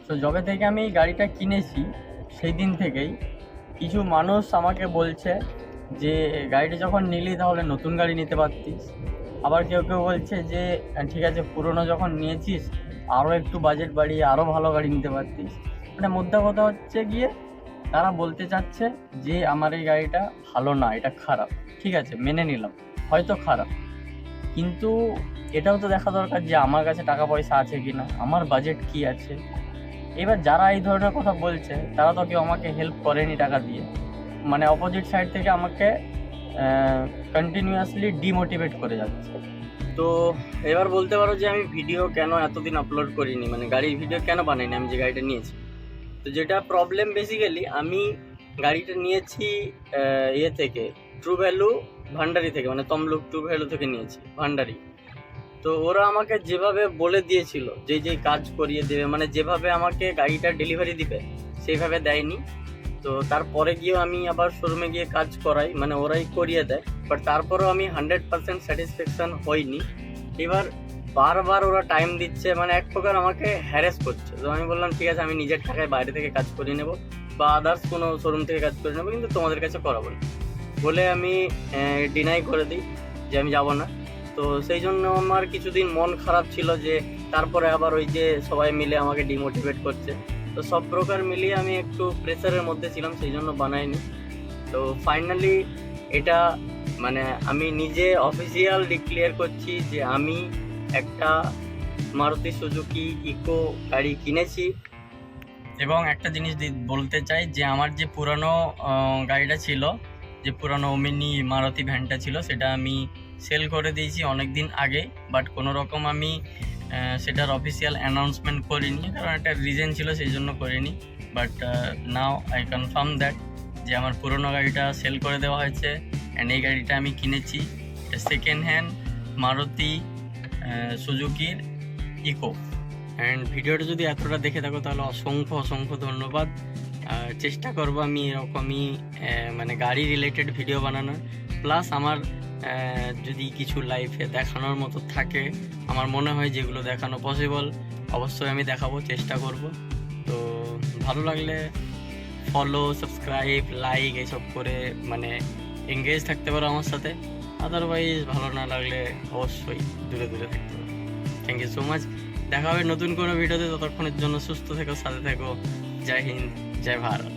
তো যবে থেকে আমি এই গাড়িটা কিনেছি সেই দিন থেকেই কিছু মানুষ আমাকে বলছে যে গাড়িটা যখন নিলি তাহলে নতুন গাড়ি নিতে পারতিস। আবার কেউ কেউ বলছে যে ঠিক আছে, পুরনো যখন নিয়েছিস আরও একটু বাজেট বাড়িয়ে আরও ভালো গাড়ি নিতে পারতিস। মানে মোদ্দা কথা হচ্ছে গিয়ে তারা বলতে চাচ্ছে যে আমার এই গাড়িটা ভালো না, এটা খারাপ। ঠিক আছে, মেনে নিলাম, হয়তো খারাপ, কিন্তু এটাও তো দেখা দরকার যে আমার কাছে টাকা পয়সা আছে কি না, আমার বাজেট কি আছে। এবার যারা এই ধরনের কথা বলছে তারা তো কেউ আমাকে হেল্প করেনি টাকা দিয়ে, মানে অপোজিট সাইড থেকে আমাকে কন্টিনিউয়াসলি ডিমোটিভেট করে যাচ্ছে। তো এবার বলতে পারো যে আমি ভিডিও কেন এতদিন আপলোড করিনি, মানে গাড়ির ভিডিও কেন বানাইনি আমি যে গাড়িটা নিয়েছি। তো যেটা প্রবলেম বেসিক্যালি, আমি গাড়িটা নিয়েছি ইয়ে থেকে, ট্রু ভ্যালু ভান্ডারি থেকে, মানে তমলুক ট্রু ভ্যালু থেকে নিয়েছি, ভান্ডারি। তো ওরা আমাকে যেভাবে বলে দিয়েছিল যে যে কাজ করিয়ে দেবে, মানে যেভাবে আমাকে গাড়িটা ডেলিভারি দিবে সেইভাবে দেয়নি। তো তারপরে গিয়েও আমি আবার শোরুমে গিয়ে কাজ করাই, মানে ওরাই করিয়ে দেয়, বাট তারপরেও আমি 100% স্যাটিসফ্যাকশন হইনি। এবার বারবার ওরা টাইম দিচ্ছে, মানে এক প্রকার আমাকে হ্যারেস করছে। তো আমি বললাম ঠিক আছে, আমি নিজের টাকায় বাইরে থেকে কাজ করিয়ে নেবো বা আদার্স কোনো শোরুম থেকে কাজ করে নেবো, কিন্তু তোমাদের কাছে করাবো না বলে আমি ডিনাই করে দিই যে আমি যাব না। তো সেই জন্য আমার কিছুদিন মন খারাপ ছিল, যে তারপরে আবার ওই যে সবাই মিলে আমাকে ডিমোটিভেট করছে। তো সব প্রকার মিলিয়ে আমি একটু প্রেসারের মধ্যে ছিলাম, সেই জন্য বানাইনি। তো ফাইনালি এটা মানে আমি নিজে অফিসিয়াল ডিক্লেয়ার করছি যে আমি একটা মারুতি সুজুকি ইকো গাড়ি কিনেছি। এবং একটা জিনিস বলতে চাই যে আমার যে পুরানো গাড়িটা ছিল, যে পুরানো ওমিনি মারুতি ভ্যানটা ছিল, সেটা আমি সেল করে দিয়েছি অনেক দিন আগে, বাট কোনো রকম আমি সেটার অফিসিয়াল অ্যানাউন্সমেন্ট করিনি, কারণ একটা রিজন ছিল সেই জন্য করিনি। But now I confirm that যে আমার পুরনো গাড়িটা সেল করে দেওয়া হয়েছে, অ্যান্ড এই গাড়িটা আমি কিনেছি সেকেন্ড হ্যান্ড মারুতি সুজুকির ইকো। অ্যান্ড ভিডিওটা যদি এতটা দেখে থাকো তাহলে অসংখ্য অসংখ্য ধন্যবাদ। চেষ্টা করবো আমি এরকমই মানে গাড়ি রিলেটেড ভিডিও বানানোর, প্লাস আমার যদি কিছু লাইফে দেখানোর মতো থাকে, আমার মনে হয় যেগুলো দেখানো পসিবল অবশ্যই আমি দেখাবো, চেষ্টা করব। তো ভালো লাগলে ফলো, সাবস্ক্রাইব, লাইক এইসব করে মানে এঙ্গেজ থাকতে পারো আমার সাথে। আদারওয়াইজ ভালো না লাগলে অবশ্যই দূরে দূরে থাকতে পারো। Thank you so much. দেখা হবে নতুন কোনো ভিডিওতে, ততক্ষণের জন্য সুস্থ থেকো, সাথে থেকো। জয় হিন্দ, জয় ভারত।